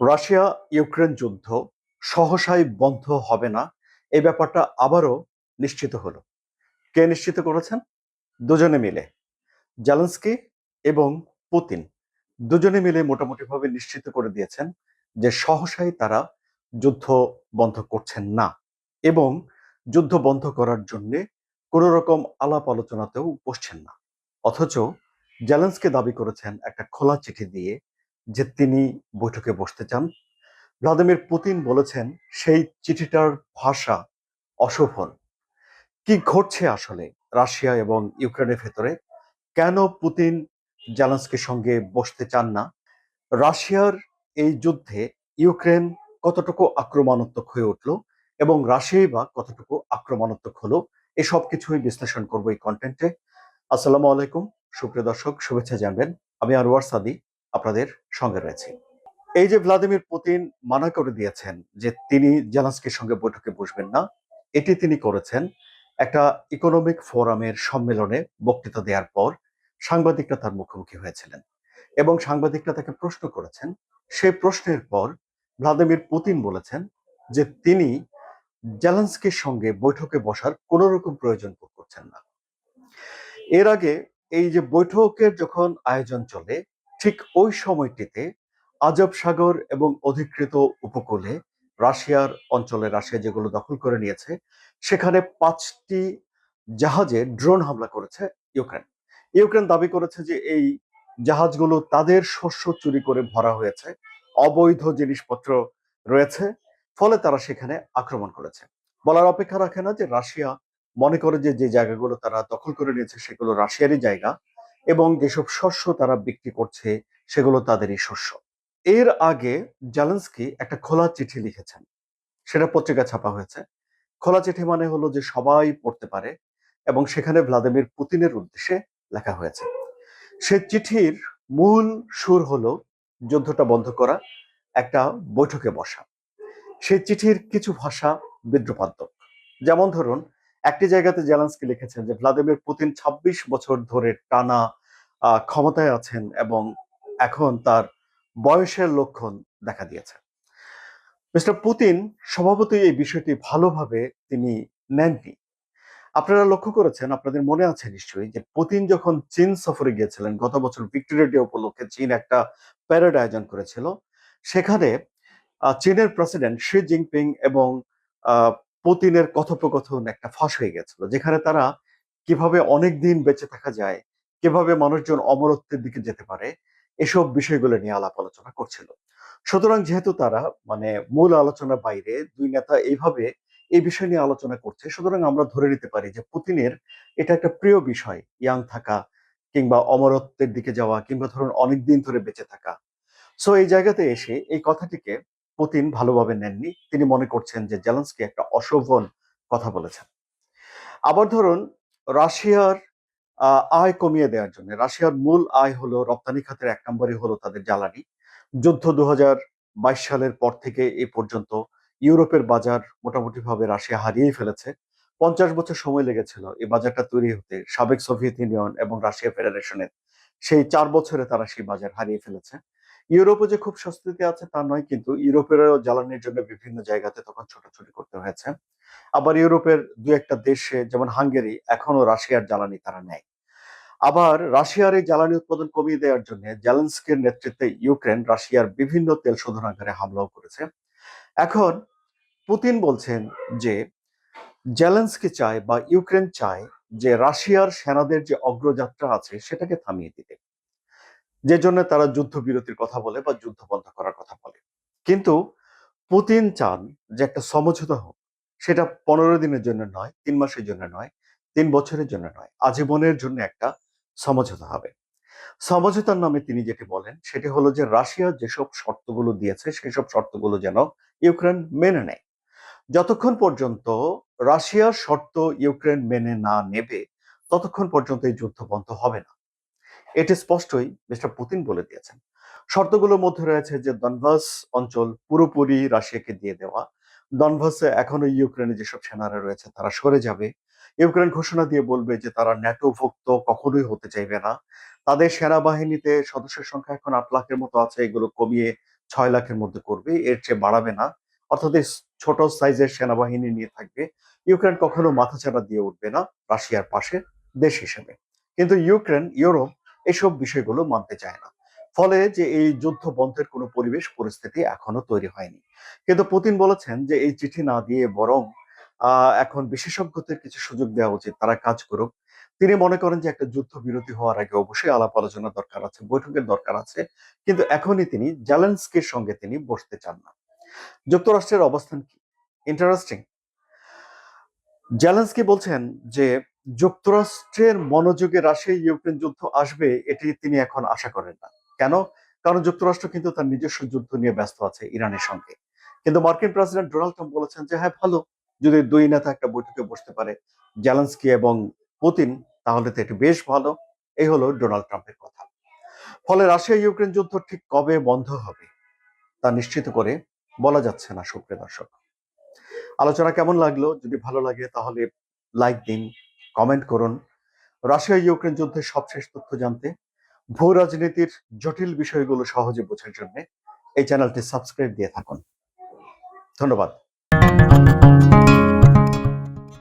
Russia Ukraine যুদ্ধ সহসাই বন্ধ হবে না, এই ব্যাপারটা আবারও নিশ্চিত হলো। কে নিশ্চিত করেছেন? দুজনে মিলে, জেলেনস্কি এবং পুতিন দুজনে মিলে মোটামুটিভাবে নিশ্চিত করে দিয়েছেন যে সহসাই তারা যুদ্ধ বন্ধ করছেন না এবং যুদ্ধ বন্ধ করার জন্য কোনো রকম আলাপ আলোচনাতেও বসছেন না। অথচ জেলেনস্কি দাবি করেছেন একটা খোলা চিঠি দিয়ে যে তিনি বৈঠকে বসতে চান। ভ্লাদিমির পুতিন বলেছেন সেই চিঠিটার ভাষা অশোভন। কি ঘটছে আসলে রাশিয়া এবং ইউক্রেনের ভেতরে? কেন পুতিন জেলেনস্কির সঙ্গে বসতে চান না? রাশিয়ার এই যুদ্ধে ইউক্রেন কতটুকু আক্রমণাত্মক হয়ে উঠল এবং রাশিয়াই বা কতটুকু আক্রমণাত্মক হলো, এসব কিছুই বিশ্লেষণ করবো এই কন্টেন্টে। আসসালামু আলাইকুম সুপ্রিয় দর্শক, শুভেচ্ছা জানবেন। আমি আনোয়ার সাদি আপনাদের সঙ্গে রয়েছি। এই যে ভ্লাদিমির পুতিন মানা করে দিয়েছেন যে তিনি জেলেনস্কির সঙ্গে বৈঠকে বসবেন না, এটি তিনি করেছেন একটা ইকোনমিক ফোরামের সম্মেলনে বক্তৃতা দেওয়ার পর সাংবাদিকরা তার মুখোমুখি হয়েছিলেন এবং সাংবাদিকরা তাকে প্রশ্ন করেছেন। সেই প্রশ্নের পর ভ্লাদিমির পুতিন বলেছেন যে তিনি জেলেনস্কির সঙ্গে বৈঠকে বসার কোনো রকম প্রয়োজন বোধ করছেন না। এর আগে এই যে বৈঠকের যখন আয়োজন চলে, ঠিক ওই সময়টিতে আজব সাগর এবং অধিকৃত উপকূলে রাশিয়ার অঞ্চলে, রাশিয়া যেগুলো দখল করে নিয়েছে, সেখানে 5টি জাহাজে ড্রোন হামলা করেছে ইউক্রেন। ইউক্রেন দাবি করেছে যে এই জাহাজগুলো তাদের শস্য চুরি করে ভরা হয়েছে, অবৈধ জিনিসপত্র রয়েছে, ফলে তারা সেখানে আক্রমণ করেছে। বলার অপেক্ষা রাখে না যে রাশিয়া মনে করে যে যে জায়গাগুলো তারা দখল করে নিয়েছে সেগুলো রাশিয়ারই জায়গা এবং যেসব শস্য তারা বিক্রি করছে সেগুলো তাদেরই শস্য। এর আগে জেলেনস্কি একটা খোলা চিঠি লিখেছেন, সেটা পত্রিকা ছাপা হয়েছে। খোলা চিঠি মানে হলো যে সবাই পড়তে পারে এবং সেখানে ভ্লাদিমির পুতিনের উদ্দেশ্যে লেখা হয়েছে। সে চিঠির মূল সুর হলো যুদ্ধটা বন্ধ করা, একটা বৈঠকে বসা। সেই চিঠির কিছু ভাষা বিদ্রুপাত্মক। যেমন ধরুন, একটি জায়গাতে জেলেনস্কি লিখেছেন যে ভ্লাদিমির পুতিন ২৬ বছর ধরে টানা ক্ষমতায় আছেন এবং এখন তার বয়সের লক্ষণ দেখা দিয়েছে। মিস্টার পুতিন স্বভাবতই এই বিষয়টি ভালোভাবে তিনি নেননি। আপনারা লক্ষ্য করেছেন, আপনাদের মনে আছে নিশ্চয়ই, যে পুতিন যখন চীন সফরে গিয়েছিলেন গত বছর ভিক্টোরিয়া ডে উপলক্ষে, চীন একটা প্যারেড আয়োজন করেছিল। সেখানে চীনের প্রেসিডেন্ট শি জিনপিং এবং পুতিনের কথোপকথন একটা ফাঁস হয়ে গেছিল, যেখানে তারা কিভাবে অনেক দিন বেঁচে থাকা যায়, কিভাবে মানুষজন অমরত্বের দিকে যেতে পারে, এসব বিষয়গুলো নিয়ে আলাপ আলোচনা করছিল। সুতরাং যেহেতু তারা মানে মূল আলোচনার বাইরে দুই নেতা এইভাবে এই বিষয় নিয়ে আলোচনা করছে, সুতরাং আমরা ধরে নিতে পারি যে পুতিনের এটা একটা প্রিয় বিষয়, ইয়াং থাকা কিংবা অমরত্বের দিকে যাওয়া কিংবা ধরুন অনেকদিন ধরে বেঁচে থাকা। সো এই জায়গাতে এসে এই কথাটিকে পুতিন ভালোভাবে নেননি। তিনি মনে করছেন যে জেলেনস্কি একটা অশোভন কথা বলেছেন। আবার ধরুন, রাশিয়ার আয় কমিয়ে দেওয়ার জন্য, রাশিয়ার মূল আয় হলো রপ্তানি খাতের ১ নম্বরই হলো তাদের জ্বালানি। যুদ্ধ ২০২২ সালের পর থেকে এ পর্যন্ত ইউরোপের বাজার মোটামুটিভাবে রাশিয়া হারিয়েই ফেলেছে। ৫০ বছর সময় লেগেছিল এই বাজারটা তৈরি হতে, সাবেক সোভিয়েত ইউনিয়ন এবং রাশিয়া ফেডারেশনের। সেই ৪ বছরে তারা সেই বাজার হারিয়ে ফেলেছে। ইউরোপে যে খুব স্বস্তিতে আছে তা নয়, কিন্তু ইউরোপেরও জ্বালানির জন্য বিভিন্ন জায়গাতে তখন ছোটাছুটি করতে হয়েছে। আবার ইউরোপের ২-১টা দেশে যেমন হাঙ্গেরি এখনো রাশিয়ার জ্বালানি তারা নেয়। আবার রাশিয়ার এই জ্বালানি উৎপাদন কমিয়ে দেওয়ার জন্য জেলেনস্কির নেতৃত্বে ইউক্রেন রাশিয়ার বিভিন্ন তেল শোধনাগারে হামলাও করেছে। এখন পুতিন বলছেন যে জেলেনস্কি চায় বা ইউক্রেন চায় যে রাশিয়ার সেনাদের যে অগ্রযাত্রা আছে সেটাকে থামিয়ে দিতে, যে জন্য তারা যুদ্ধবিরতির কথা বলে বা যুদ্ধ বন্ধ করার কথা বলে। কিন্তু পুতিন চান যে একটা সমঝোতা হোক, সেটা ১৫ দিনের জন্য নয়, ৩ মাসের জন্য নয়, ৩ বছরের জন্য নয়, আজীবনের জন্য একটা সমঝোতা হবে। সমঝোতার নামে তিনি যেটি বলেন সেটি হলো যে রাশিয়া যেসব শর্তগুলো দিয়েছে সেসব শর্তগুলো যেন ইউক্রেন মেনে নেয়। যতক্ষণ পর্যন্ত রাশিয়ার শর্ত ইউক্রেন মেনে না নেবে, ততক্ষণ পর্যন্ত এই যুদ্ধ বন্ধ হবে না। এটি স্পষ্টই মিস্টার পুতিন বলে দিয়েছেন। শর্তগুলোর মধ্যে রয়েছে যে দনবাস অঞ্চল পুরোপুরি রাশিয়াকে দিয়ে দেওয়া। দনবাসে এখনো ইউক্রেনে যেসব সেনারা রয়েছে তারা সরে যাবে। ইউক্রেন ঘোষণা দিয়ে বলবে যে তারা ন্যাটোভুক্ত কখনোই হতে চাইবে না। তাদের সেনাবাহিনীতে সদস্যের সংখ্যা এখন ৮ লাখের মতো আছে, এগুলো কমিয়ে 6 লাখের মধ্যে করবে, এর চেয়ে বাড়াবে না। অর্থাৎ এই ছোট সাইজের সেনাবাহিনী নিয়ে থাকবে। ইউক্রেন কখনো মাথাচাড়া দিয়ে উঠবে না রাশিয়ার পাশে দেশ হিসেবে। কিন্তু ইউক্রেন, ইউরোপ এসব বিষয়গুলো মানতে চায় না। ফলে যে এই যুদ্ধ বন্ধের কোনো পরিবেশ পরিস্থিতি এখনো তৈরি হয়নি। কিন্তু পুতিন বলেছেন যে এই চিঠি না দিয়ে বরং এখন বিশেষজ্ঞদের কিছু সুযোগ দেওয়া উচিত, তারা কাজ করুক। তিনি মনে করেন যে একটা যুদ্ধবিরতি হওয়ার আগে অবশ্যই আলাপ আলোচনা দরকার আছে, বৈঠকের দরকার আছে। কিন্তু এখনই তিনি জেলেনস্কির সঙ্গে তিনি বসতে চান না। যুক্তরাষ্ট্রের অবস্থান কি? ইন্টারেস্টিং। জেলেনস্কি বলছেন যে যুক্তরাষ্ট্রের মনোযোগে রাশিয়া ইউক্রেন যুদ্ধ আসবে এটি তিনি এখন আশা করেন না। কেন? কারণ যুক্তরাষ্ট্র কিন্তু তার নিজস্ব যুদ্ধ নিয়ে ব্যস্ত আছে ইরানের সঙ্গে। কিন্তু মার্কিন প্রেসিডেন্ট ডোনাল্ড ট্রাম্প বলেছেন যে হ্যাঁ, ভালো, যদি দুই নেতা একটা বৈঠকে বসতে পারে জেলেনস্কি এবং পুতিন, তাহলে তো এটি বেশ ভালো। এই হলো ডোনাল্ড ট্রাম্পের কথা। ফলে রাশিয়া ইউক্রেন যুদ্ধ ঠিক কবে বন্ধ হবে তা নিশ্চিত করে বলা যাচ্ছে না। সুপ্রিয় দর্শক, আলোচনা কেমন লাগলো? যদি ভালো লাগে তাহলে লাইক দিন, কমেন্ট করুন। রাশিয়া ইউক্রেন যুদ্ধের সবশেষ তথ্য জানতে, ভূ রাজনীতির জটিল বিষয়গুলো সহজে বোঝার জন্য এই চ্যানেলটি সাবস্ক্রাইব দিয়ে থাকুন। ধন্যবাদ।